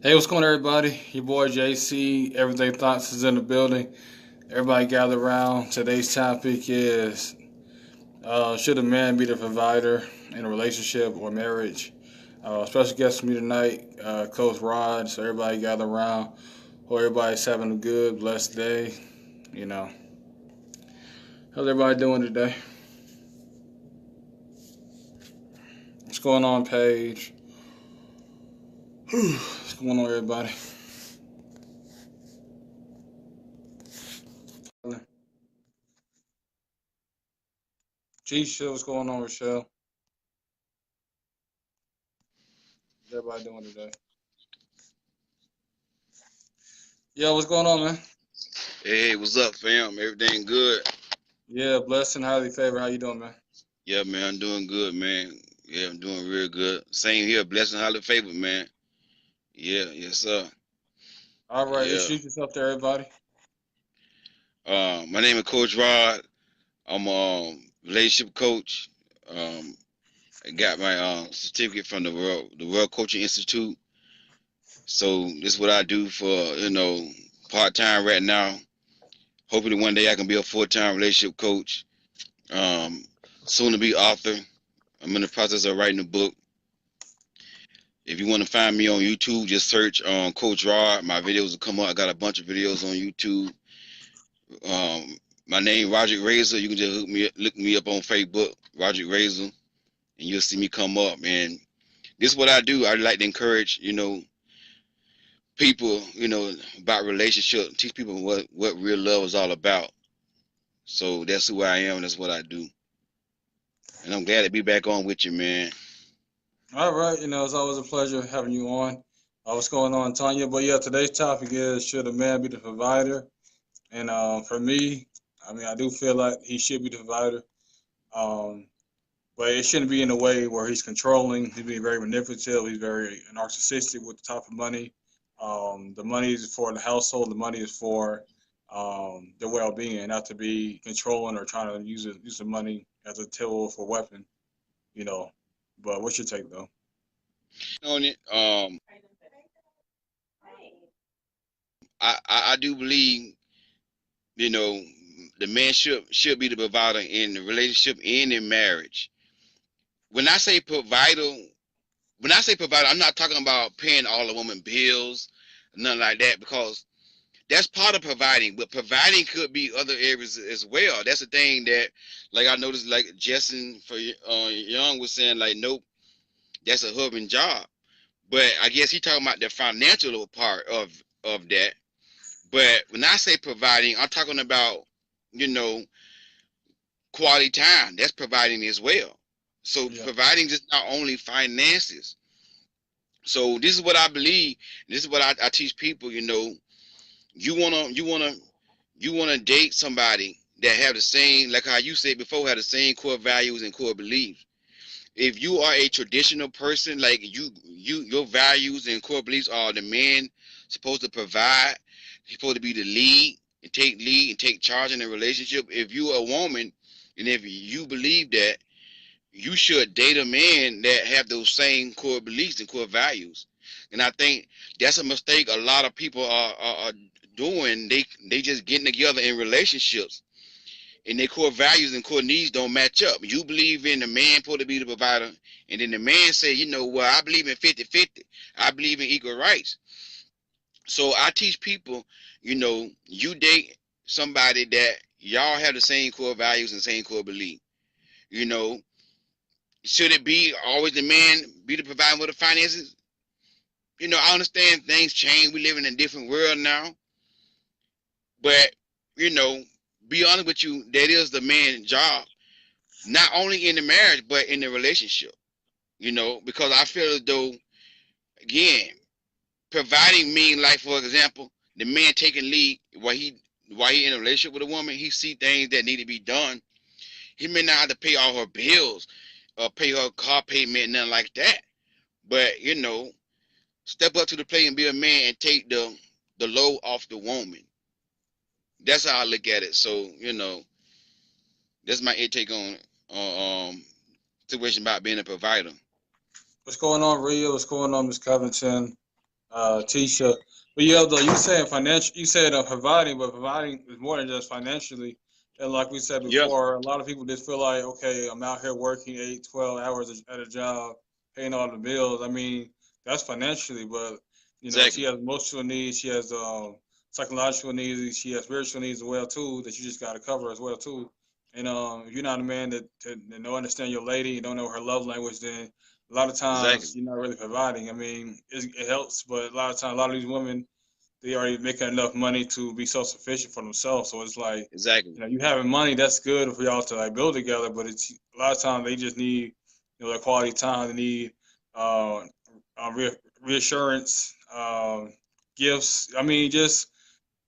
Hey, what's going on, everybody? Your boy JC, Everyday Thoughts is in the building. Everybody gather around. Today's topic is should a man be the provider in a relationship or marriage? Special guest with me tonight, Coach Rod. So, everybody gather around. Hope everybody's having a good, blessed day. You know, how's everybody doing today? What's going on, Paige? What's going on, everybody? G, what's going on, Rochelle? How's everybody doing today? Yeah, what's going on, man? Hey, what's up, fam? Everything good? Yeah, blessing, highly favored. How you doing, man? Yeah, man, I'm doing good, man. Yeah, I'm doing real good. Same here, blessing, highly favored, man. Yeah, yes, sir. All right, Yeah. introduce yourself to everybody. My name is Coach Rod. I'm a relationship coach. Um, I got my certificate from the World Coaching Institute. So this is what I do for part time right now. Hopefully one day I can be a full time relationship coach. Um, Soon to be author. I'm in the process of writing a book. If you want to find me on YouTube, just search Coach Rod. My videos will come up. I got a bunch of videos on YouTube. Um, my name Roger Razor. You can just look me up on Facebook, Roger Razor, and you'll see me come up. And this is what I do. I like to encourage, people, about relationship, teach people what real love is all about. So that's who I am. That's what I do. And I'm glad to be back on with you, man. All right, it's always a pleasure having you on. What's going on, Tanya? But yeah, today's topic is should a man be the provider? And for me, I mean, I do feel like he should be the provider. Um, but it shouldn't be in a way where he's controlling. He's being very manipulative. He's very narcissistic with the type of money. The money is for the household. The money is for their well-being, not to be controlling or trying to use the money as a tool for weapon. You know. But what's your take, though? On it, I do believe you know, the man should be the provider in the relationship and in marriage. When I say provider, I'm not talking about paying all the woman bills, nothing like that, because that's part of providing. But providing could be other areas as well. That's the thing that, like I noticed, like Justin for Young was saying, like, nope, that's a husband job. But I guess he talking about the financial part of that. But when I say providing, I'm talking about, you know, quality time. That's providing as well. So Yeah. providing just not only finances. So this is what I believe. This is what I teach people. You wanna date somebody that have the same, like how you said before, have the same core values and core beliefs. If you are a traditional person, like your values and core beliefs are the man supposed to provide, he's supposed to be the lead and take charge in a relationship. If you're a woman and if you believe that, you should date a man that have those same core beliefs and core values. And I think that's a mistake a lot of people are doing. They just getting together in relationships and their core values and core needs don't match up. You believe in the man supposed to be the provider, and then the man say, well, I believe in 50-50. I believe in equal rights. So I teach people, you date somebody that y'all have the same core values and same core belief. You know, should it be always the man be the provider with the finances? I understand things change. We live in a different world now, but you know, be honest with you, that is the man's job, not only in the marriage but in the relationship. Because I feel as though, again, providing mean, like, for example, the man taking lead while he in a relationship with a woman, he see things that need to be done. He may not have to pay all her bills or pay her car payment, nothing like that. But step up to the plate and be a man and take the load off the woman. That's how I look at it. So that's my take on situation about being a provider. What's going on, Rio? What's going on, Miss Covington? Tisha. But yeah, though you said financial, you said providing, but providing is more than just financially. And like we said Yeah, before, a lot of people just feel like, okay, I'm out here working 8, 12 hours at a job, paying all the bills. I mean, that's financially, but you know, she exactly, has emotional needs, she has psychological needs, she has spiritual needs as well too that you just got to cover as well too. And if you're not a man that don't understand your lady, you don't know her love language, then a lot of exactly, times you're not really providing. I mean, it helps, but a lot of times, a lot of these women, they already making enough money to be self sufficient for themselves. So it's like, exactly, you having money, that's good for y'all to like build together, but it's a lot of times they just need, that quality time. They need uh, reassurance, gifts. I mean, just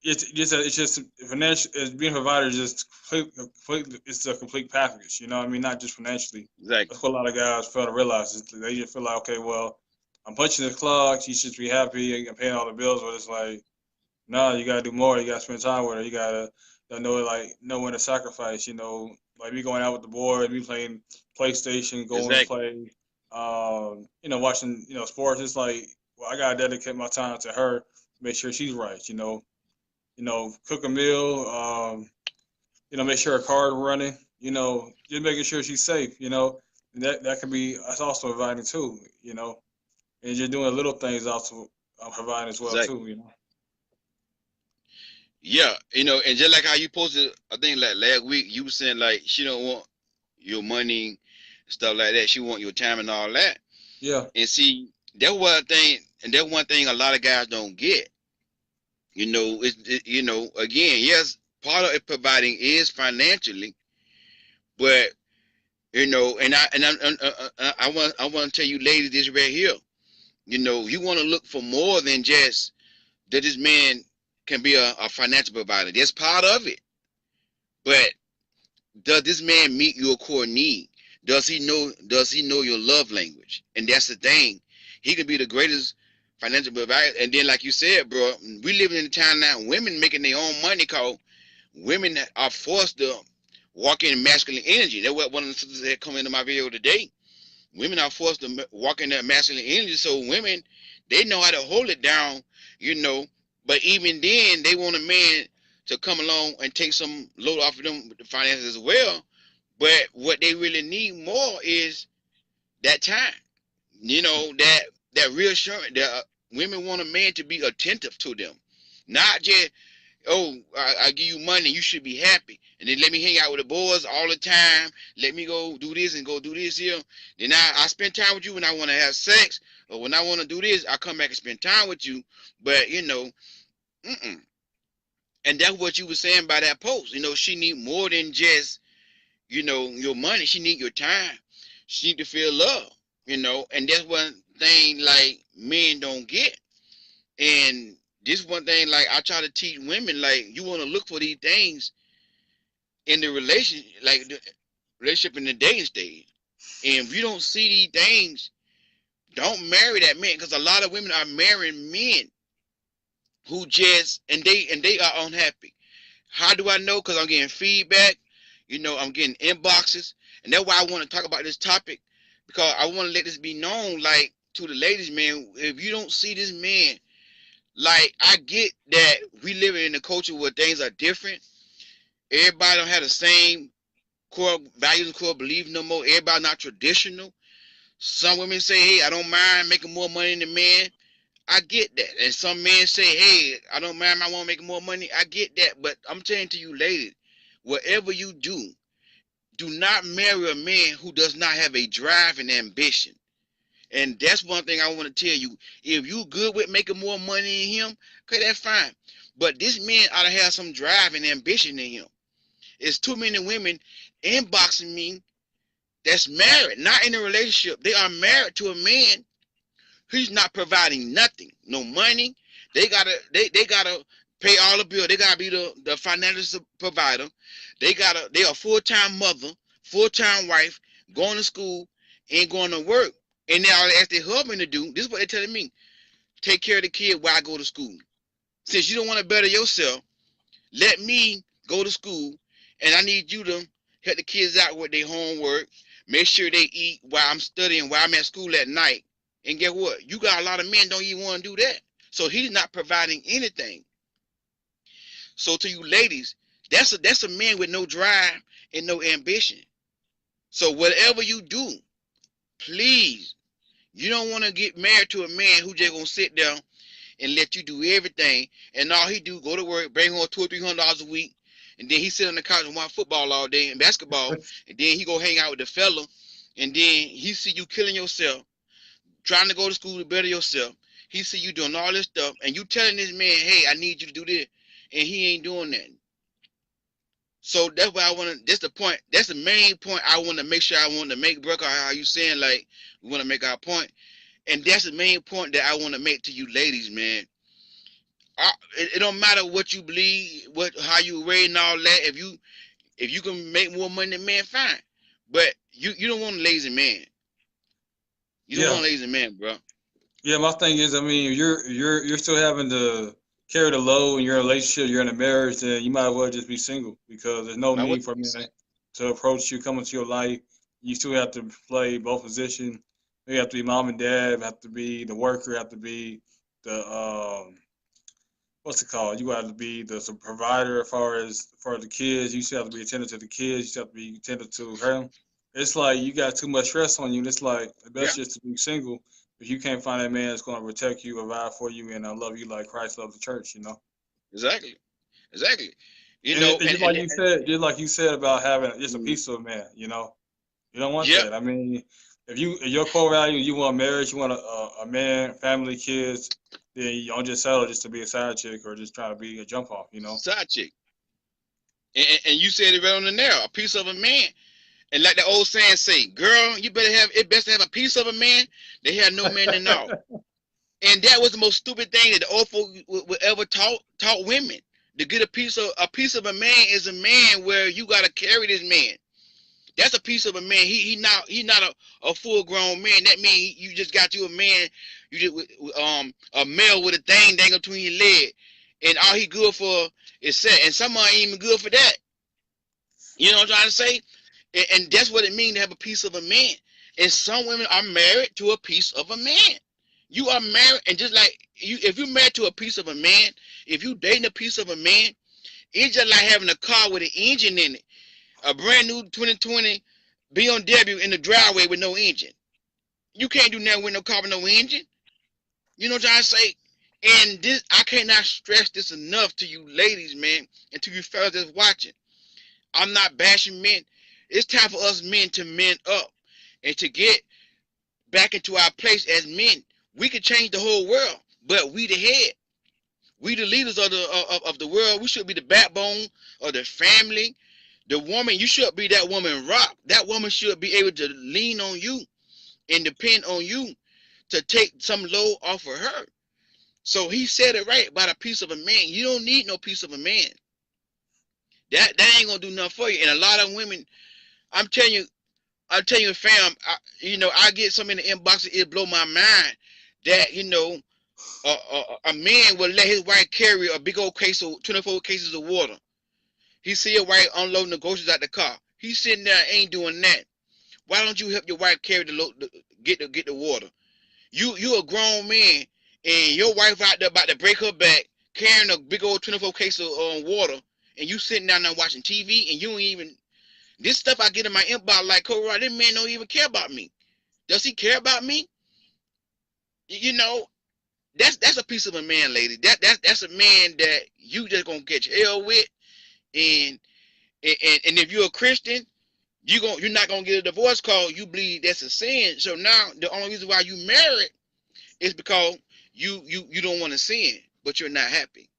it's just financial. It's being a provider is just complete. It's a complete package. You know what I mean? Not just financially. exactly, That's what a lot of guys fail to realize. Is they just feel like, okay, well, I'm punching the clock. She should be happy and paying all the bills. But it's like, no, you gotta do more. You gotta spend time with her. You gotta know when to sacrifice. Like me going out with the boys, me playing PlayStation, going to exactly, play, watching sports. It's like, well, I gotta dedicate my time to her, make sure she's right. Cook a meal, make sure her car's running, just making sure she's safe, and that can be, that's also providing too, and just doing little things also providing as well exactly. too. Yeah, and just like how you posted, I think like last week, you were saying like she don't want your money, stuff like that. She want your time and all that. Yeah, And see, that one thing, and that one thing a lot of guys don't get. Again, yes, part of it providing is financially, but I want to tell you, ladies, this right here. You want to look for more than just that. This man can be a financial provider. That's part of it, but does this man meet your core need? Does he know your love language? And that's the thing. He could be the greatest financial provider. And then, like you said, bro, we live in a time now, women making their own money, cause women are forced to walk in masculine energy. That's what one of the sisters that come into my video today. Women are forced to walk in that masculine energy. So women, they know how to hold it down, you know. But even then, they want a man to come along and take some load off of them with the finances as well. But what they really need more is that time. That reassurance. That women want a man to be attentive to them, not just, oh, I give you money, you should be happy, and then let me hang out with the boys all the time. Let me go do this and go do this here. Then I spend time with you when I want to have sex, or when I want to do this, I come back and spend time with you. But mm-mm. And that's what you were saying by that post. She need more than just your money. She need your time. She need to feel love. And that's one thing like men don't get. And this one thing like I try to teach women, like you want to look for these things in the relationship, like the relationship in the dating stage. And if you don't see these things, don't marry that man, because a lot of women are marrying men who just and they are unhappy. How do I know? Because I'm getting feedback. I'm getting inboxes, and that's why I want to talk about this topic, because I want to let this be known, like to the ladies, man. If you don't see this man, like I get that we live in a culture where things are different. Everybody don't have the same core values and core beliefs no more. Everybody not traditional. Some women say, hey, I don't mind making more money than the man. I get that. And some men say, hey, I don't mind my woman making more money. I get that. But I'm telling to you, ladies, whatever you do not marry a man who does not have a drive and ambition. And that's one thing I want to tell you. If you good with making more money than him, okay, that's fine. But this man ought to have some drive and ambition in him. It's too many women inboxing me that's married, not in a relationship. They are married to a man who's not providing nothing, no money. They gotta pay all the bills. They gotta be the financial provider. They are full-time mother, full-time wife, going to school and going to work. And now they ask their husband to do. This is what they're telling me: take care of the kid while I go to school. Since you don't want to better yourself, let me go to school, and I need you to help the kids out with their homework. Make sure they eat while I'm studying, while I'm at school at night. And guess what? You got a lot of men don't even want to do that. So he's not providing anything. So to you ladies, that's a man with no drive and no ambition. So whatever you do, please, you don't want to get married to a man who just gonna sit there and let you do everything, and all he do go to work, bring home $200-300 a week, and then he sit on the couch and watch football all day and basketball, and then he go hang out with the fella, and then he see you killing yourself, trying to go to school to better yourself. He see you doing all this stuff, and you telling this man, hey, I need you to do this, and he ain't doing that. So that's why I want to. That's the point. That's the main point I want to make sure I want to make, bro. How you saying like we want to make our point, and that's the main point that I want to make to you, ladies, man. It don't matter what you believe, how you raised and all that. If you can make more money than man, fine. But you don't want a lazy man. You don't want a lazy man, bro. Yeah, my thing is, I mean, you're still having to carry the load in your relationship, you're in a marriage, then you might as well just be single because there's no need for a man to approach you, come into your life. You still have to play both positions. You have to be mom and dad, have to be the worker, have to be the what's it called? You have to be the provider as far as for the kids. You still have to be attentive to the kids. You still have to be attentive to her. It's like you got too much stress on you. It's like the best just to be single. If you can't find that man that's going to protect you, provide for you, and love you like Christ loves the church, you know. Exactly. You and know, just like you said about having just a piece of a man, you know, you don't want that. I mean, if your core value, you want marriage, you want a man, family, kids, then you don't just settle just to be a side chick or just try to be a jump off, you know. Side chick. And you said it right on the nail, a piece of a man. And like the old saying say, girl, you better have it best to have a piece of a man. They have no man to know. And that was the most stupid thing that the old folk would ever taught women. To get a piece of a man is a man where you gotta carry this man. That's a piece of a man. He not a full grown man. That means you just got you a man. You just a male with a thing dangling between your leg, and all he good for is sex. And some ain't even good for that. You know what I'm trying to say? And that's what it means to have a piece of a man. And some women are married to a piece of a man. You are married, and just like you, if you're married to a piece of a man, if you dating a piece of a man, it's just like having a car with an engine in it, a brand new 2020 BMW in the driveway with no engine. You can't do nothing with no car with no engine. You know what I'm trying to say? And this, I cannot stress this enough to you ladies, man, and to you fellas that's watching. I'm not bashing men. It's time for us men to man up and to get back into our place as men. We can change the whole world, but we the head. We the leaders of the world. We should be the backbone of the family. The woman, you should be that woman rock. That woman should be able to lean on you and depend on you to take some load off of her. So he said it right about a piece of a man. You don't need no piece of a man. That ain't gonna do nothing for you. And a lot of women, I'm telling you, fam, I get some in the inbox, it blow my mind that, a man will let his wife carry a big old case of 24 cases of water. He see your wife unloading the groceries out the car. He's sitting there, ain't doing that. Why don't you help your wife carry get the water? You a grown man, and your wife out there about to break her back, carrying a big old 24 case of water, and you sitting down there watching TV, and you ain't even. This stuff I get in my inbox like, Cobra, this man don't even care about me. Does he care about me? You know, that's a piece of a man, lady. That's a man that you just gonna catch hell with, and if you're a Christian, you're not gonna get a divorce call. You believe that's a sin. So now the only reason why you married is because you don't want to sin, but you're not happy.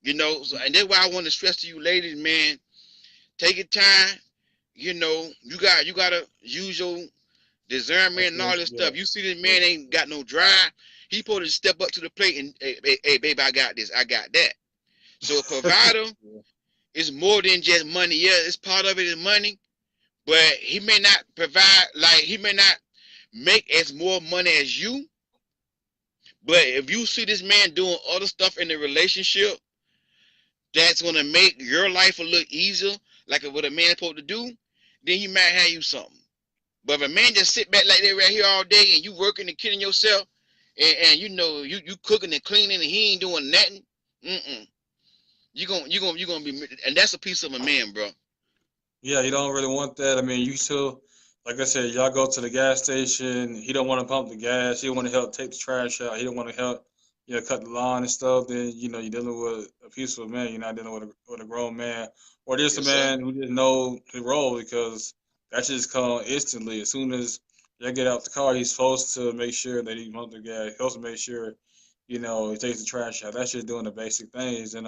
You know, so, and that's why I want to stress to you, ladies, man. Take your time. You know, you gotta use your discernment and all this stuff. You see this man ain't got no drive. He supposed to step up to the plate and hey baby, I got this, I got that. So a provider is more than just money. Yeah, it's part of it is money, but he may not provide, like he may not make as more money as you. But if you see this man doing other stuff in the relationship that's gonna make your life a little easier, like what a man's supposed to do, then you might have you something. But if a man just sit back like that right here all day and you working and killing yourself and you know you cooking and cleaning and he ain't doing nothing. You gonna be, and that's a piece of a man, bro. Yeah, you don't really want that. I mean, you still, like I said, y'all go to the gas station. He don't want to pump the gas. He don't want to help take the trash out. He don't want to help, cut the lawn and stuff. Then you're dealing with a peaceful man. You're not dealing with a grown man or just a Yes, sir. man who didn't know the role because that just come instantly. As soon as they get out the car, he's supposed to make sure that he pumps the gas. He's supposed to make sure, he takes the trash out. That's just doing the basic things. And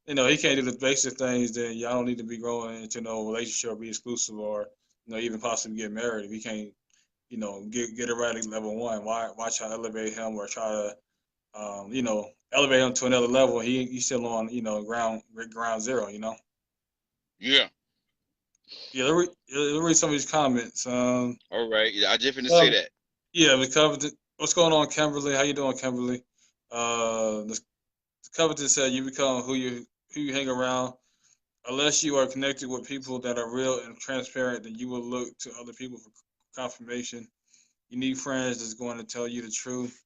he can't do the basic things, then y'all don't need to be growing into no relationship or be exclusive or, even possibly get married. If he can't, get it right at level one, why try to elevate him or try to, elevate him to another level? He's still on, ground zero. Yeah. Yeah, let me read some of these comments. All right. Yeah, I just finna say that. Yeah, the covenant. What's going on, Kimberly? How you doing, Kimberly? The covenant said you become who you hang around. Unless you are connected with people that are real and transparent, then you will look to other people for confirmation. You need friends that's going to tell you the truth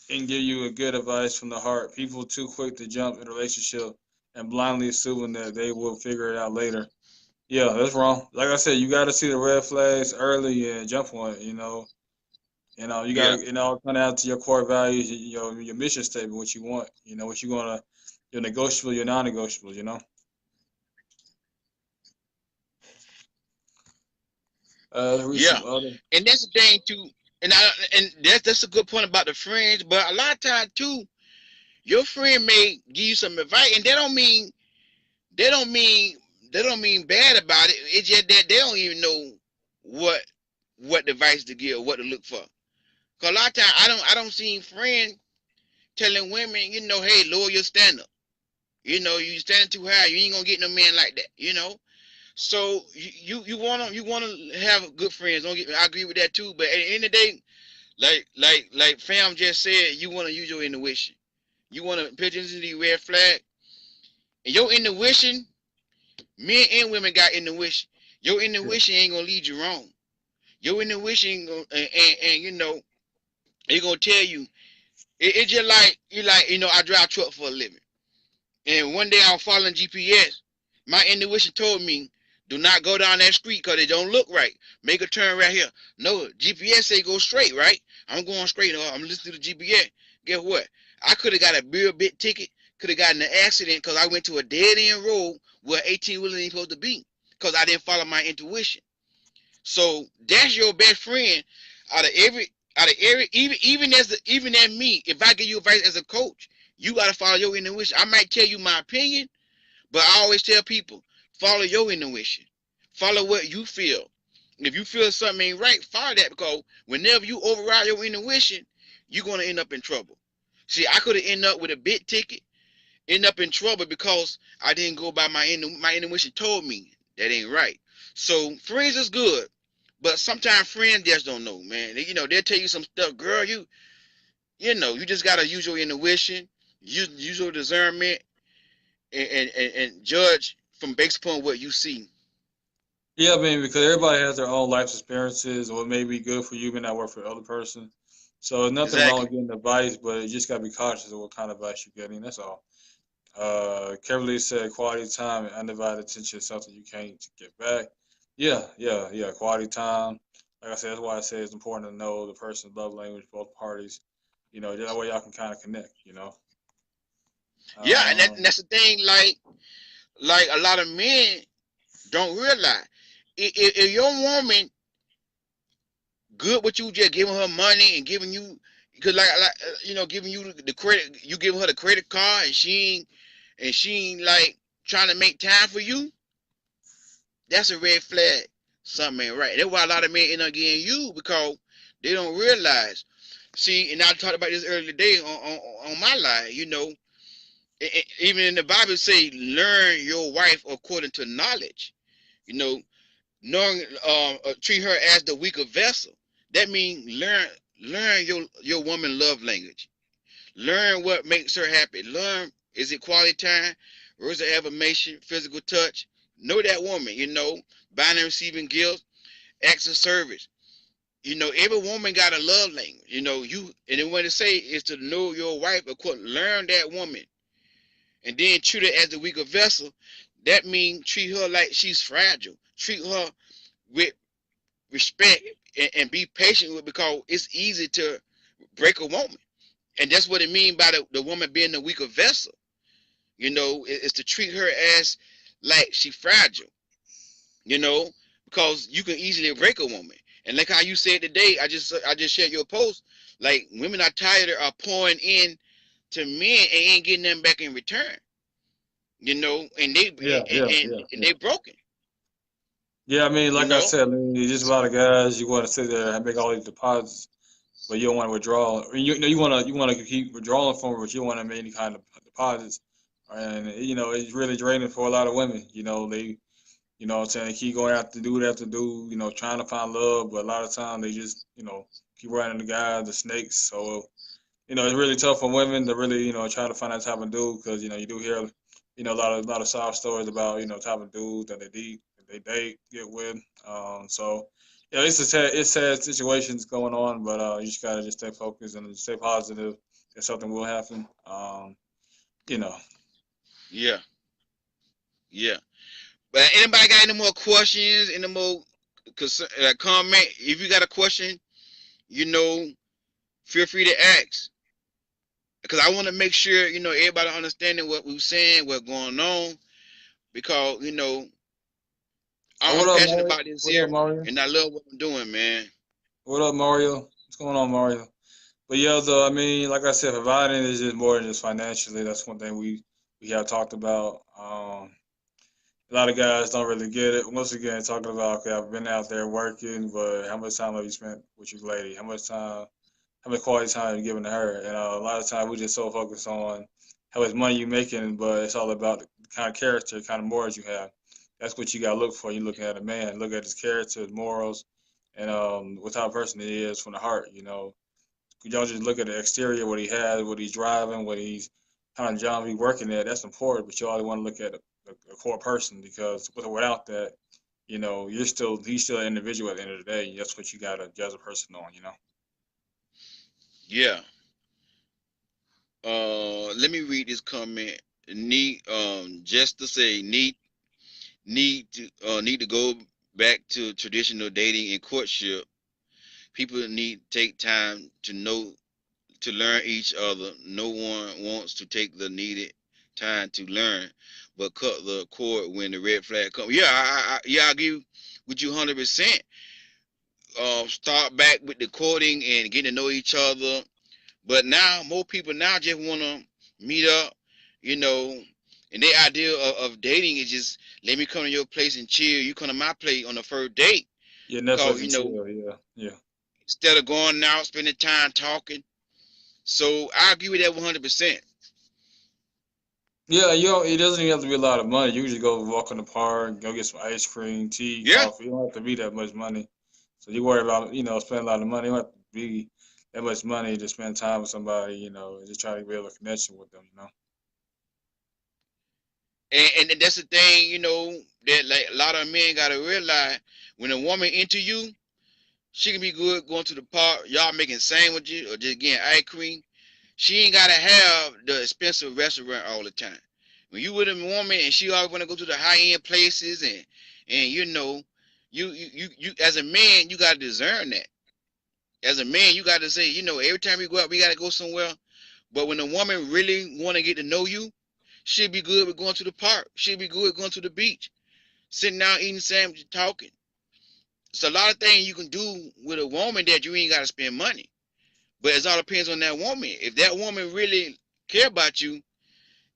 and give you a good advice from the heart. People too quick to jump in a relationship and blindly assuming that they will figure it out later. Yeah, that's wrong. Like I said, you got to see the red flags early and jump on it. You got Yeah. to, come out to your core values, your mission statement, what you want. What you gonna, your negotiable, your non-negotiables. Read Yeah. some other. And that's the thing too. And that's a good point about the friends. But a lot of times too, your friend may give you some advice, and they don't mean they don't mean bad about it. It's just that they don't even know what what advice to give, what to look for. Cause a lot of times I don't see friends telling women, hey, lower your standard. You standing too high. You ain't gonna get no man like that. So you wanna have good friends. Don't get me. I agree with that too. But at the end of the day, like fam just said, you wanna use your intuition. You wanna pitch into the red flag. And your intuition, men and women got intuition. Your Yeah, intuition ain't gonna lead you wrong. Your intuition ain't gonna, and it gonna tell you. It's just like I drive truck for a living. And one day I was following GPS. My intuition told me, do not go down that street because it don't look right. Make a turn right here. No, GPS say go straight, right? I'm going straight. I'm listening to the GPS. Guess what? I could have got a real big ticket. Could have gotten an accident because I went to a dead end road where 18 wheeler ain't supposed to be because I didn't follow my intuition. So that's your best friend out of every even as me. If I give you advice as a coach, you gotta follow your intuition. I might tell you my opinion, but I always tell people follow your intuition, follow what you feel. If you feel something ain't right, follow that because whenever you override your intuition, you're gonna end up in trouble. See, I could have ended up with a big ticket, end up in trouble because I didn't go by my intuition told me that ain't right. So friends is good, but sometimes friends just don't know, man. They'll tell you some stuff, girl. You just gotta use your intuition, use your discernment, and judge from based upon what you see. yeah, I mean, because everybody has their own life experiences, or what may be good for you may not work for the other person. So there's nothing wrong Exactly. with getting advice, but you just gotta be cautious of what kind of advice you're getting. That's all. Kimberly said quality time and undivided attention is something you can't get back. Yeah, yeah, yeah. Quality time. Like I said, that's why I say it's important to know the person's love language, both parties. That way y'all can kind of connect. Yeah, and Um, that's the thing. Like a lot of men don't realize if your woman good with you, just giving her money and giving you, because giving you the credit, you giving her the credit card, and she ain't like trying to make time for you. That's a red flag. Something ain't right. That's why a lot of men end up getting you because they don't realize. See, and I talked about this earlier today on my live. Even in the Bible say, learn your wife according to knowledge. You know, knowing treat her as the weaker vessel. That means learn your woman love language. Learn what makes her happy. Learn, is it quality time, words of affirmation, physical touch. Know that woman. Buying and receiving gifts, acts of service. You know, every woman got a love language. You know, and then what to say is to know your wife, of course, learn that woman, and then treat her as a weaker vessel. That means treat her like she's fragile. Treat her with respect and be patient with, because it's easy to break a woman, and that's what it means by the woman being the weaker vessel. You know, is to treat her as like she fragile. You know, because you can easily break a woman. And like how you said today, I just shared your post. Like, women are tired of pouring in to men and ain't getting them back in return. You know, and they Yeah, yeah, yeah, and yeah. they broken. Yeah, I mean, You like I know, said, I mean, just a lot of guys, you want to sit there and make all these deposits, but you don't want to withdraw. I mean, you know, you want to keep withdrawing from it, but you don't want to make any kind of deposits. And you know, it's really draining for a lot of women. You know, you know what I'm saying, they keep going after dude after dude, you know, trying to find love, but a lot of times they just, you know, keep running the guys, the snakes. So, you know, it's really tough for women to really, you know, try to find that type of dude, because, you know, you do hear, you know, a lot of soft stories about, you know, type of dudes that they date, get with. So, yeah, it's sad situations going on, but you just gotta just stay focused and stay positive that something will happen. You know. yeah, yeah. But anybody got any more questions? Any more comment? If you got a question, you know, feel free to ask. Because I want to make sure, you know, everybody understanding what we're saying, what's going on. Because, you know, Oh, I'm what up, passionate Mario? about this What up, here, Mario? and I love what I'm doing, man. What up, Mario? What's going on, Mario? But yeah, though, I mean, like I said, providing is just more than just financially. That's one thing we have talked about. A lot of guys don't really get it. Once again, talking about, okay, I've been out there working, but how much time have you spent with your lady? How much quality time have you given to her? And a lot of times we just so focused on how much money you making, but it's all about the kind of character, kind of morals you have. That's what you got to look for. You're looking at a man, look at his character, his morals, and what type of person he is from the heart. You know, you don't just look at the exterior, what he has, what he's driving, what he's kind of job he's working at. That's important, but you always want to look at the core person, because without that, you know, he's still an individual at the end of the day. That's what you got to judge a person on. You know. Yeah. Let me read this comment. Need just to say need to go back to traditional dating and courtship. People need to take time to learn each other. No one wants to take the needed time to learn, but cut the cord when the red flag comes. Yeah, I agree with you 100%. Start back with the courting and getting to know each other. But now more people now just want to meet up, you know, and their idea of dating is just let me come to your place and chill. You come to my place on the first date, Yeah, cause Netflix you and know chill. Yeah, yeah. instead of going out spending time talking. So I agree with that 100%. Yeah, you know, it doesn't even have to be a lot of money. You can just go walk in the park, go get some ice cream, tea, Yeah, coffee. You don't have to be that much money. So you worry about, you know, spending a lot of money. You don't have to be that much money to spend time with somebody, you know, and just try to build a connection with them, you know. and that's the thing, you know, that like a lot of men gotta realize when a woman into you, she can be good going to the park, y'all making sandwiches or just getting ice cream. She ain't gotta have the expensive restaurant all the time. When you with a woman and she always wanna go to the high end places and you know, you as a man you gotta discern that. As a man, you gotta say, you know, every time we go out, we gotta go somewhere. But when a woman really wanna get to know you, she'll be good with going to the park. She'll be good with going to the beach, sitting down eating sandwiches, talking. It's a lot of things you can do with a woman that you ain't gotta spend money. But it all depends on that woman. If that woman really care about you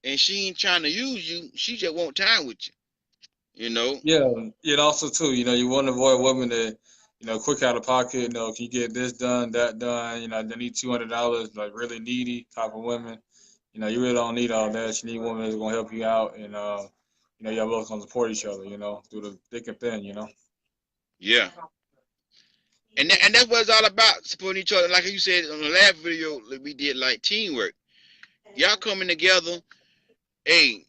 and she ain't trying to use you, she just want time with you. You know? Yeah, and also too, you know, you want to avoid women that, you know, quick out of pocket. You know, can you get this done, that done? You know, they need $200, like really needy type of women. You know, you really don't need all that. You need women that's gonna help you out, and you know, y'all both gonna support each other. You know, through the thick and thin. You know. Yeah. And that's what it's all about, supporting each other. Like you said on the last video that we did, like teamwork. Y'all coming together, hey,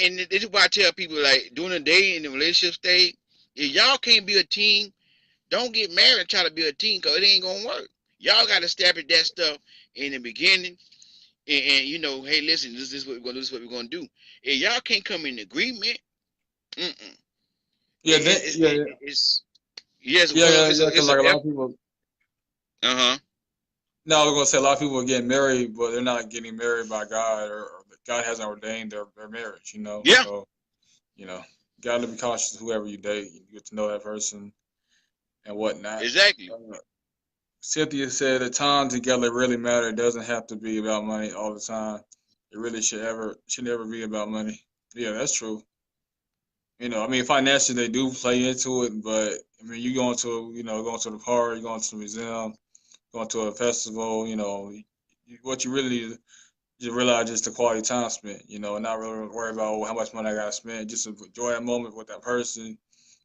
and this is why I tell people like during the day in the relationship stage, if y'all can't be a team, Don't get married and try to be a team, because it ain't gonna work. Y'all got to establish that stuff in the beginning, and you know, hey, listen, this is what we're gonna do. This is what we're gonna do. If y'all can't come in agreement, mm-mm. Yeah, then, yeah, yeah, It's yes, yeah, well, yeah, yeah. Because it's a like a lot of people, uh-huh. no, I was gonna say a lot of people are getting married, but they're not getting married by God, or God hasn't ordained their marriage. You know, Yeah, so you know, got to be cautious of whoever you date. You get to know that person and whatnot. exactly. Uh, Cynthia said the time together really matter. It doesn't have to be about money all the time. It really should never be about money. Yeah, that's true. You know, I mean, financially they do play into it, but I mean, you going to, going to the park, going to the museum, going to a festival, what you really need to realize is the quality time spent, and not really worry about how much money I got to spend. Just enjoy that moment with that person,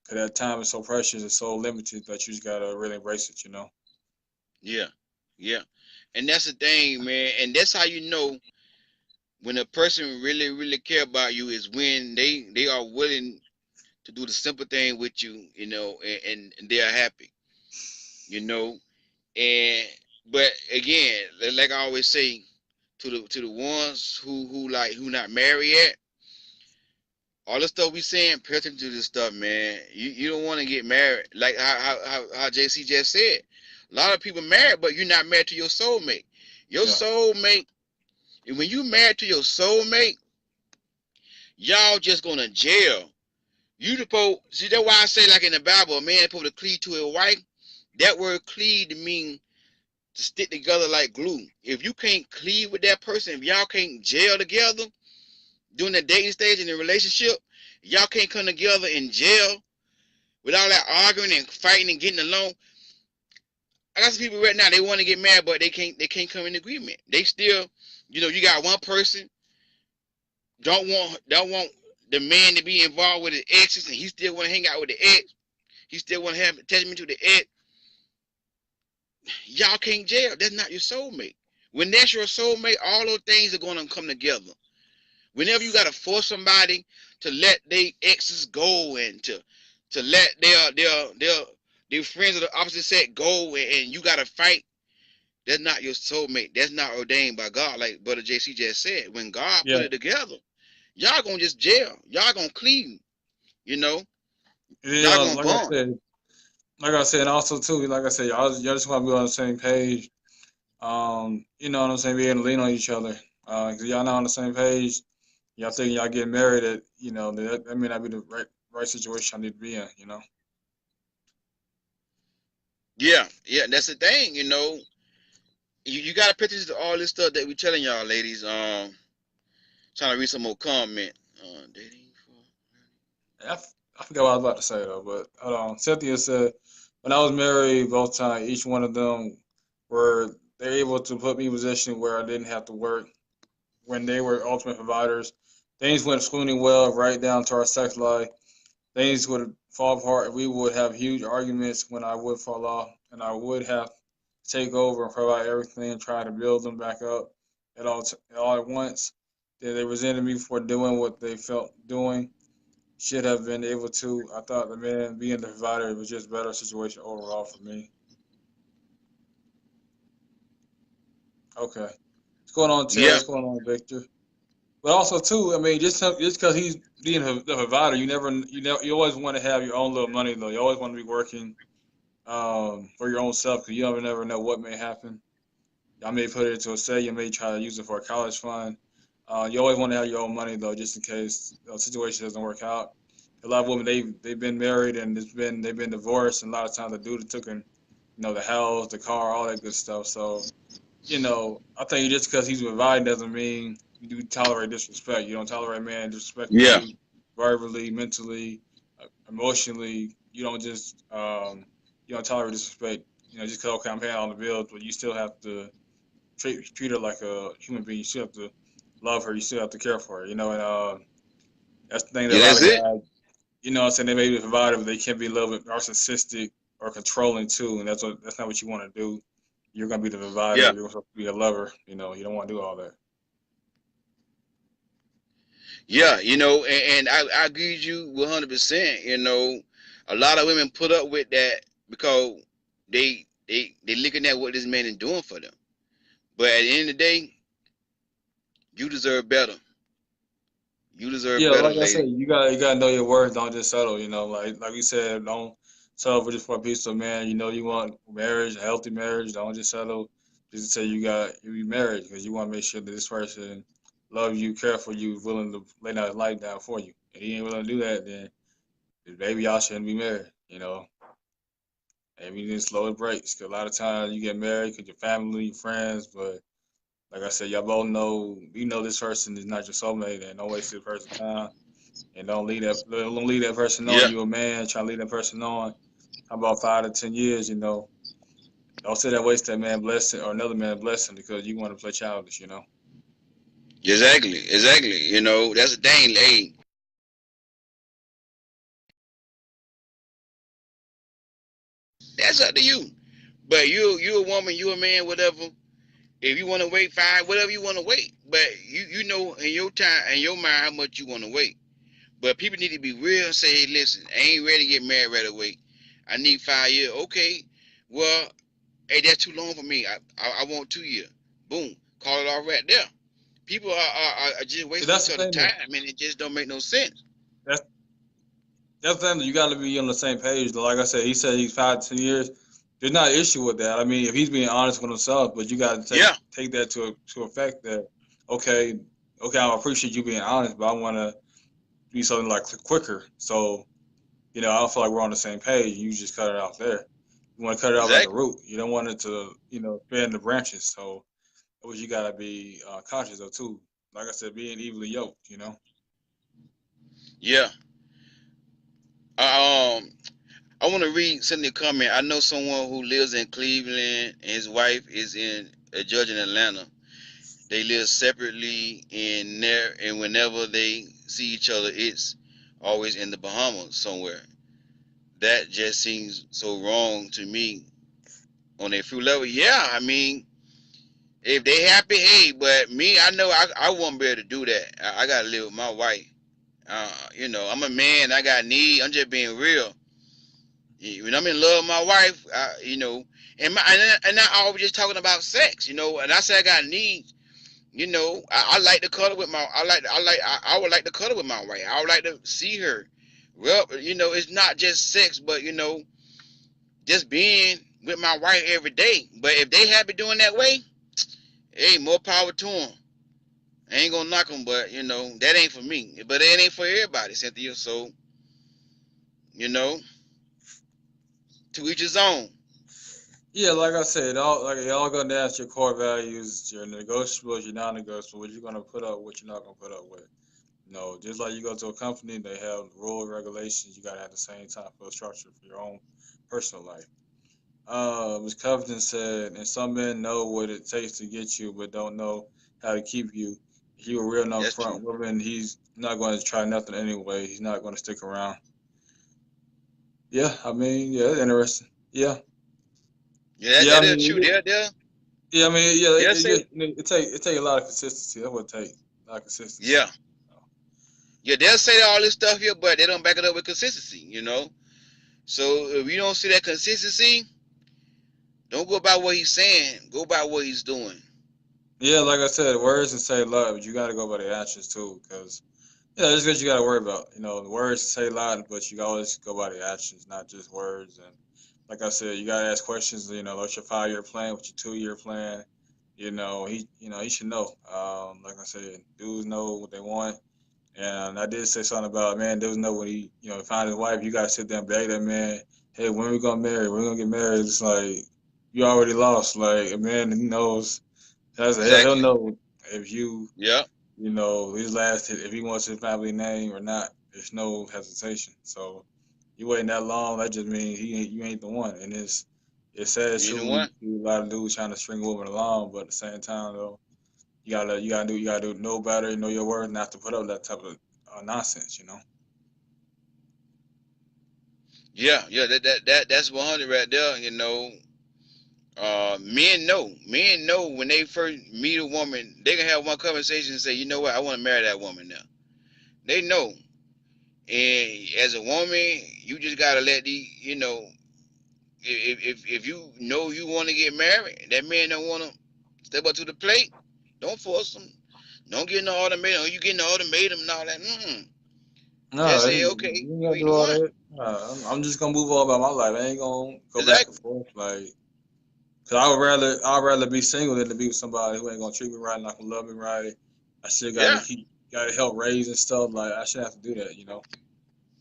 because that time is so precious and so limited that you just got to really embrace it. Yeah, yeah, and that's the thing, man. And that's how you know when a person really, really care about you is when they are willing to do the simple thing with you, and they are happy, you know. And but again, like I always say to the ones who not married yet, all the stuff we saying, pay attention to this stuff, man. You don't want to get married, like how JC just said. A lot of people married, but you're not married to your soulmate. Your Yeah. soulmate, and when you married to your soulmate, y'all just gonna jail. You supposed see that's why I say, like in the Bible, a man supposed to cleave to his wife. That word cleave to mean to stick together like glue. If you can't cleave with that person, if y'all can't jail together during the dating stage in the relationship, y'all can't come together in jail with all that arguing and fighting and getting along. I got some people right now, they want to get married, but they can't come in agreement. They still, you got one person don't want the man to be involved with his exes, and he still want to hang out with the ex. He still want to have attachment to the ex. Y'all can't jail. That's not your soulmate. When that's your soulmate, all those things are going to come together. Whenever you got to force somebody to let their exes go, and to let their friends of the opposite sex go, and you got to fight, that's not your soulmate. That's not ordained by God, like Brother JC just said. When God put Yeah. it together, y'all gonna just jail. Y'all gonna clean. You know, y'all Yeah, gonna bond. like I said, and also too, like I said, y'all just want to be on the same page. You know what I'm saying? Be able to lean on each other. Cause y'all not on the same page. Y'all think y'all get married at, that may not be the right situation I need to be in. Yeah, yeah. That's the thing. You gotta pay attention to all this stuff that we telling y'all, ladies. Trying to read some more comment. Dating I forgot what I was about to say though, but hold on. Cynthia said, when I was married both times, each one of them they're able to put me in a position where I didn't have to work when they were ultimate providers. Things went swimmingly well right down to our sex life. Things would fall apart and we would have huge arguments when I would fall off and I would have to take over and provide everything and try to build them back up all at once. They resented me for doing what they felt doing should have been able to. I thought the man being the provider was just a better situation overall for me. Okay. What's going on, Terry? Yeah, What's going on, Victor? But also too, I mean, just because he's being the provider, you always want to have your own little money though. You always want to be working for your own self because you never know what may happen. I may put it into a say, you may try to use it for a college fund. You always want to have your own money though, just in case the situation doesn't work out. A lot of women they've been married and they've been divorced, and a lot of times the dude took in, the house, the car, all that good stuff. So I think just because he's providing doesn't mean you do tolerate disrespect. You don't tolerate a man disrespecting yeah, you verbally, mentally, emotionally. You don't tolerate disrespect. Just because okay, I'm paying all the bills, but you still have to treat her like a human being. You still have to love her. You still have to care for her. And that's the thing that yeah. a lot That's of it. guys, what I'm saying, they may be provided, but they can be a little bit narcissistic or controlling too, and that's not what you want to do. You're gonna be the provider. Yeah, You're supposed to be a lover. You don't want to do all that. yeah. And I agree with you 100%. A lot of women put up with that because they looking at what this man is doing for them. But at the end of the day, you deserve better. You deserve Yeah, better, like I said, lady. you gotta know your worth. Don't just settle. Like you said, don't settle for just for a piece of man. You want marriage, a healthy marriage. Don't just settle just to say you be married because you want to make sure that this person love you, care for you, willing to lay down his life down for you. If he ain't willing to do that, then maybe y'all shouldn't be married. Maybe you need to slow the brakes. Cause a lot of times you get married because your family, your friends, but like I said, y'all both know this person is not your soulmate, and don't waste this person's time. And don't leave that person on. Yeah, You a man, try to leave that person on. How about 5 to 10 years? Don't say that waste that man blessing or another man blessing because you want to play childish. exactly. That's the thing. Hey, that's up to you. But you a woman, you a man, whatever. If you want to wait, fine, whatever you want to wait. But you know in your time, in your mind, how much you want to wait. But people need to be real and say, hey, listen, I ain't ready to get married right away. I need 5 years. Okay, well, hey, that's too long for me. I want 2 years. Boom, call it all right there. People are just See, wasting that's each the other's thing. Though. time, and it just don't make no sense. That's that's the thing. You got to be on the same page. Though. Like I said, he said he's 5 to 10 years. There's not an issue with that. I mean, if he's being honest with himself, but you got to take Yeah, take that to effect that okay, okay, I appreciate you being honest, but I want to be something like quicker. So I don't feel like we're on the same page. You just cut it off there. You want to cut it off at the exactly. root. You don't want it to, bend the branches. So, which you gotta be conscious of too. Like I said, being evenly yoked. Yeah. Um, I want to read something comment. I know someone who lives in Cleveland, and his wife is in a judge in Atlanta. They live separately, and whenever they see each other, it's always in the Bahamas somewhere. That just seems so wrong to me on a few level. Yeah, I mean, if they happy, hey, but me, I know I won't be able to do that. I gotta live with my wife. I'm a man. I got need. I'm just being real. When I'm in love with my wife, and not always just talking about sex. And I say I got needs. I like to cuddle with my. I would like to cuddle with my wife. I would like to see her. Well, it's not just sex, but just being with my wife every day. But if they happy doing that way, hey, more power to them. I ain't gonna knock them, but that ain't for me. But it ain't for everybody, Cynthia. So you know, to each his own. Yeah, like I said, y'all gonna dance your core values, your negotiables, your non-negotiables. What you're gonna put up, what you're not gonna put up with. Just like you go to a company, they have rules, regulations. You gotta have the same type of structure for your own personal life. Ms. Covington said, and some men know what it takes to get you, but don't know how to keep you. If you a real That's upfront true. woman, he's not going to try nothing anyway. He's not going to stick around. Yeah, I mean, yeah, interesting. Yeah, Yeah, yeah, I that is mean, true. yeah, I mean, yeah, They'll say, it take a lot of consistency. That would take a lot of consistency. yeah, yeah, they'll say all this stuff here, but they don't back it up with consistency. So if you don't see that consistency, don't go by what he's saying. Go by what he's doing. Yeah, like I said, words and say love, but you got to go by the actions too, because that's what you got to worry about. The words say a lot, but you always go by the actions, not just words. And like I said, you got to ask questions. What's your 5 year plan? What's your 2 year plan? He should know. Like I said, dudes know what they want. And I did say something about man, dudes know when he find his wife. You got to sit there and beg that man, hey, when we gonna marry? When we gonna get married? It's like you already lost. Like a man, he knows. He'll Exactly. know if you Yeah. his last if he wants his family name or not. There's no hesitation. So you waiting that long, that just means you ain't the one. And it's sad You know true you what? see a lot of dudes trying to string a woman along, but at the same time though, you gotta know better, know your worth, not to put up that type of nonsense. Yeah, yeah. That's 100 right there. Men know when they first meet a woman, they can have one conversation and say, you know what, I want to marry that woman now. They know. And as a woman, you just gotta let if you know you want to get married, that man don't want to step up to the plate. Don't force him. Don't get no ultimatum. Oh, you getting the ultimatum and all that. No, Just say, you okay, ain't you gotta ain't do the all one. that. I'm just gonna move on about my life. I ain't gonna go back and Exactly. forth. Like, cause I'd rather be single than to be with somebody who ain't gonna treat me right, not gonna love me right. I still Yeah. gotta help raise and stuff. Like, I shouldn't have to do that.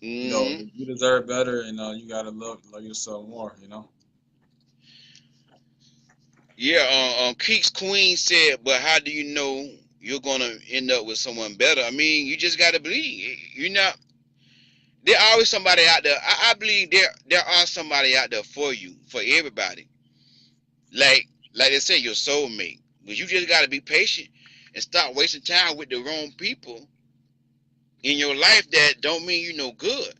hmm You deserve better, and you gotta love yourself more. Yeah. Keeks Queen said, but how do you know you're gonna end up with someone better? I mean, you just gotta believe. You're not. There always somebody out there. I believe there are somebody out there for you, for everybody. Like they say, your soulmate. But you just gotta be patient and stop wasting time with the wrong people in your life that don't mean you no good.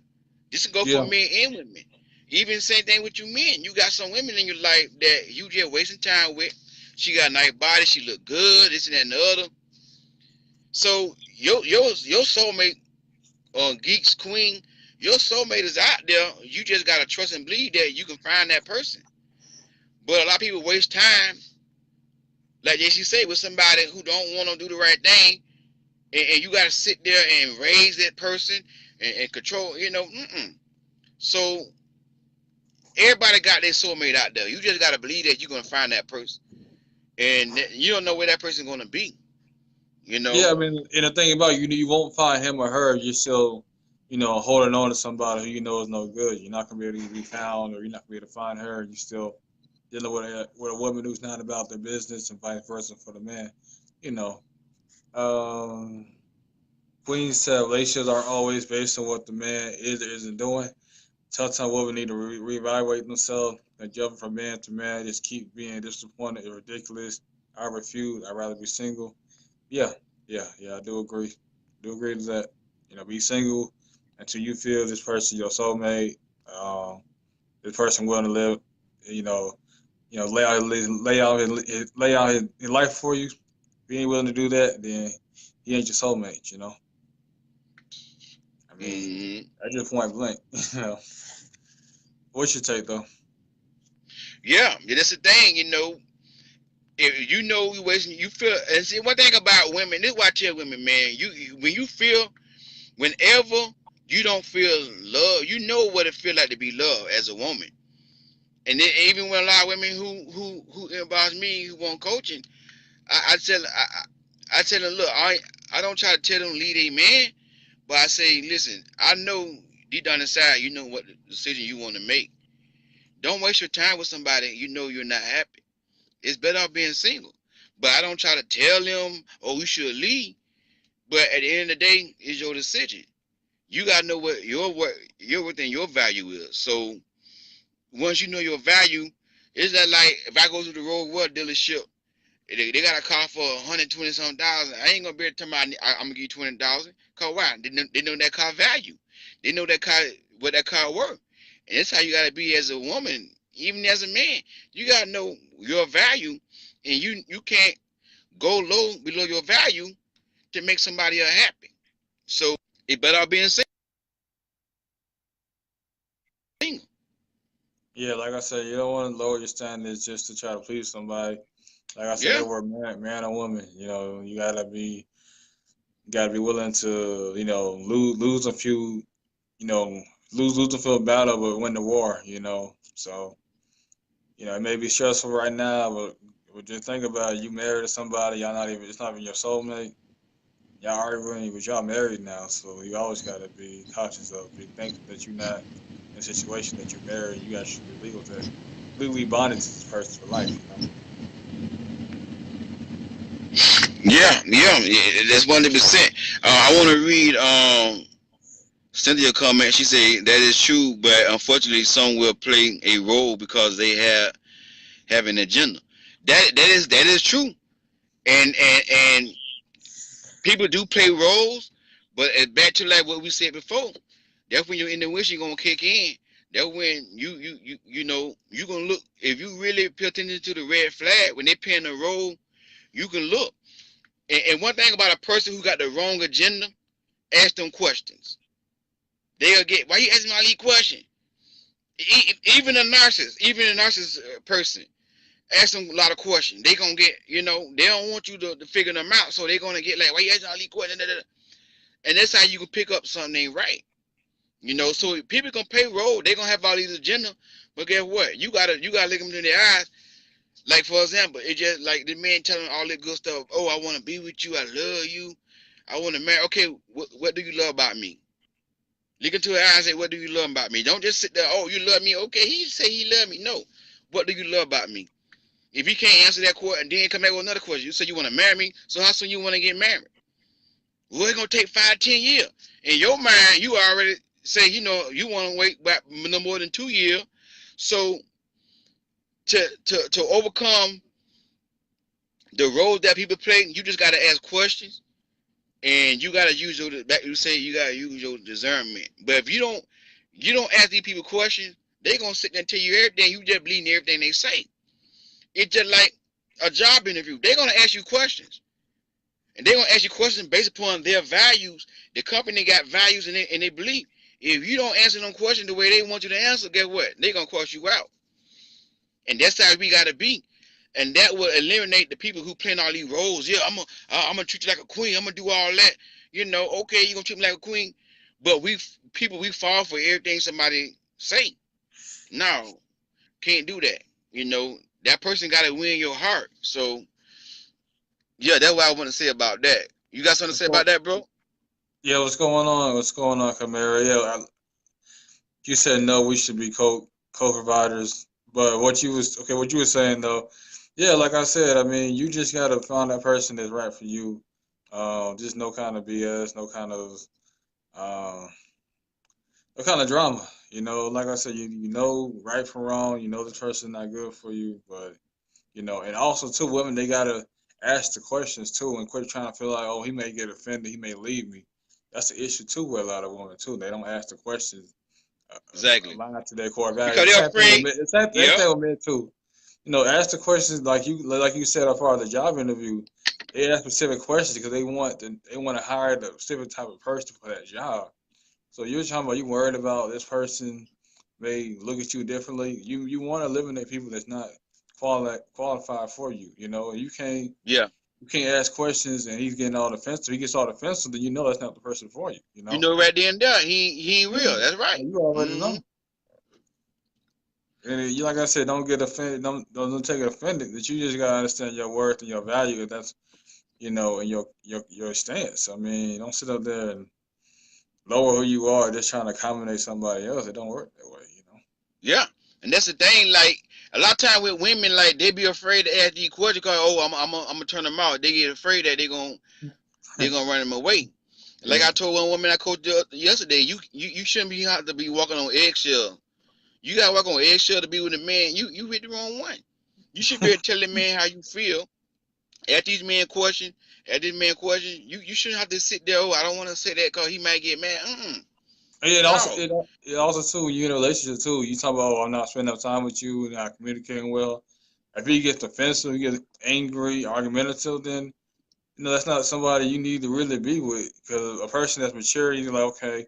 This can go for Yeah, men and women. Even same thing with you men. You got some women in your life that you just wasting time with. She got a nice body, she look good, this and that and the other. So your soulmate Geeks Queen, your soulmate is out there. You just gotta trust and believe that you can find that person. But a lot of people waste time, like she said, with somebody who don't want to do the right thing, and you gotta sit there and raise that person and control. So everybody got their soulmate out there. You just gotta believe that you're gonna find that person, and you don't know where that person's gonna be. You know. yeah. I mean, and the thing about you won't find him or her. You're still, holding on to somebody who you know is no good. You're not gonna be able to be found, or you're not gonna be able to find her. You're still dealing with a woman who's not about their business, and vice versa for the man. You know. Um, Queen said relationships are always based on what the man is or isn't doing. Telltime women need to reevaluate themselves and jump from man to man. Just keep being disappointed and ridiculous. I refuse. I'd rather be single. Yeah, yeah. I do agree. Do agree to that. Be single until you feel this person your soulmate. This person willing to live. You know, lay out his life for you. If he ain't willing to do that, then he ain't your soulmate. I mean, hmm I just point blank. What's your take though? Yeah, that's the thing. If you know you wasting, you feel. And see, one thing about women, this is why I tell women, man. When you feel, whenever you don't feel love, you know what it feel like to be loved as a woman. And then even when a lot of women who involves me who want coaching, I tell them, look, I don't try to tell them lead a man, but I say, listen, I know deep down inside, you know what decision you want to make. Don't waste your time with somebody you know you're not happy. It's better off being single. But I don't try to tell them, oh, you should leave. But at the end of the day, it's your decision. You gotta know what your worth and your value is. So once you know your value, it's that like if I go to the Rolls Royce dealership, they got a car for 120 something thousand. I ain't gonna be able to tell my I'm gonna give you 20,000. Cause why? They know that car value. They know that car what that car worth. And that's how you gotta be as a woman, even as a man. You gotta know your value, and you can't go low below your value to make somebody unhappy. So it better be single. Yeah, like I said, you don't want to lower your standards just to try to please somebody. Like I said, Yeah. that word man or woman. You gotta be willing to, lose a few, you know, lose a few battle, but win the war. So it may be stressful right now, but just think about it. You married to somebody, it's not even your soulmate. Y'all arguing, but y'all married now, so you always gotta be cautious of. If you think that you're not in a situation that you're married, you guys should be legally bonded to this person for life. Yeah, that's 100%. I want to read Cynthia comment. She said that is true, but unfortunately, some will play a role because they have an agenda. That is true, and people do play roles, but back to like what we said before. That's when your intuition gonna kick in. That's when you gonna look if you really pay attention to the red flag when they playing a role. You can look. And one thing about a person who got the wrong agenda, ask them questions. They'll get, why you asking me all these questions? Even a narcissist person, ask them a lot of questions. They gonna get, they don't want you to figure them out, so they gonna get like, why you asking all these questions? And that's how you can pick up something ain't right. So people gonna pay road. They gonna have all these agenda, but guess what? You gotta look them in their eyes. Like for example, it just like the man telling all that good stuff. Oh, I want to be with you. I love you. I want to marry. Okay, what do you love about me? Look into her eyes and say, what do you love about me? Don't just sit there. Oh, you love me. Okay, he say he love me. No, what do you love about me? If you can't answer that question and then come back with another question, you say you want to marry me. So how soon you want to get married? Well, it's gonna take 5, 10 years. In your mind, you already say, you want to wait back no more than 2 years. So to overcome the role that people play, you just gotta ask questions, and you gotta use your discernment. But if you don't ask these people questions, they gonna sit there and tell you everything. You just believe in everything they say. It's just like a job interview. They're gonna ask you questions. And they're gonna ask you questions based upon their values. The company got values and they believe. If you don't answer them questions the way they want you to answer, guess what? They're gonna cross you out. And that's how we gotta be. And that will eliminate the people who playing all these roles. Yeah, I'm gonna treat you like a queen. I'm gonna do all that. Okay, you're gonna treat me like a queen. But we fall for everything somebody say. No, can't do that. That person gotta win your heart. So yeah, that's what I want to say about that. You got something to say about that, bro? Yeah, what's going on? What's going on, Kamara? Yeah, you said no, we should be co-providers. But what you were saying though, yeah, like I said, I mean, you just gotta find that person that's right for you. Just no kind of BS, no kind of drama. Like I said, you know right from wrong. You know the person not good for you, but and also too, women they gotta ask the questions too, and quit trying to feel like, oh, he may get offended, he may leave me. That's the issue too with a lot of women too. They don't ask the questions. Exactly. Aligned to their core values. Because they're afraid. It's that with men too. Ask the questions like you said as far as the job interview. They ask specific questions because they want to hire the specific type of person for that job. So you're talking about you worried about this person may look at you differently. You want to eliminate people that's not qualified for you. You can't. Yeah. You can't ask questions and he's getting all defensive. He gets all defensive, then you know that's not the person for you. Right there and there, he ain't real. That's right. You already know. And like I said, don't get offended. Don't take it offended. That you just gotta understand your worth and your value. That's and your stance. I mean, don't sit up there and lower who you are just trying to accommodate somebody else. It don't work that way. Yeah, and that's the thing. Like a lot of time with women, like they be afraid to ask these questions because I'm gonna turn them out. They get afraid that they're gonna run them away. Like I told one woman I coached yesterday, you shouldn't have to be walking on eggshell. You gotta walk on eggshell to be with a man. You hit the wrong one. You should be able to tell the man how you feel. Ask these men questions. You shouldn't have to sit there. Oh, I don't want to say that because he might get mad. It also too, you in a relationship too. You talk about, oh, I'm not spending enough time with you, not communicating well. If he gets defensive, you get angry, argumentative, then that's not somebody you need to really be with. Because a person that's mature, you're like, okay,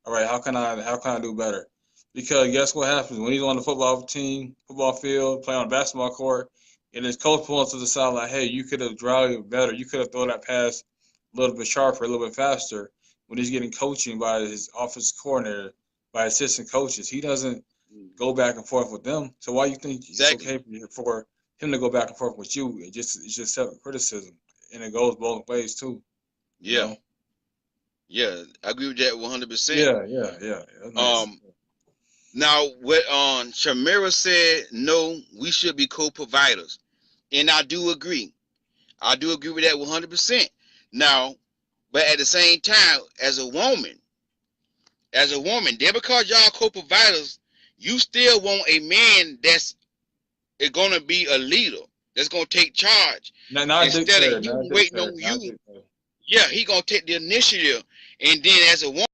all right, how can I do better? Because guess what happens when he's on the football field, playing on a basketball court, and his coach pulls to the side like, hey, you could have driven better, you could have thrown that pass a little bit sharper, a little bit faster. When he's getting coaching by his offensive coordinator, by assistant coaches, he doesn't go back and forth with them. So why you think it's okay for him to go back and forth with you? It's just self-criticism, and it goes both ways too. Yeah. Yeah, I agree with that 100%. Yeah. Nice. Now, what Shamira said, no, we should be co-providers. And I do agree. I do agree with that 100%. Now, but at the same time, as a woman, there because y'all co-providers, you still want a man that's going to be a leader, that's going to take charge. Instead of you waiting on you. Yeah, he going to take the initiative. And then as a woman,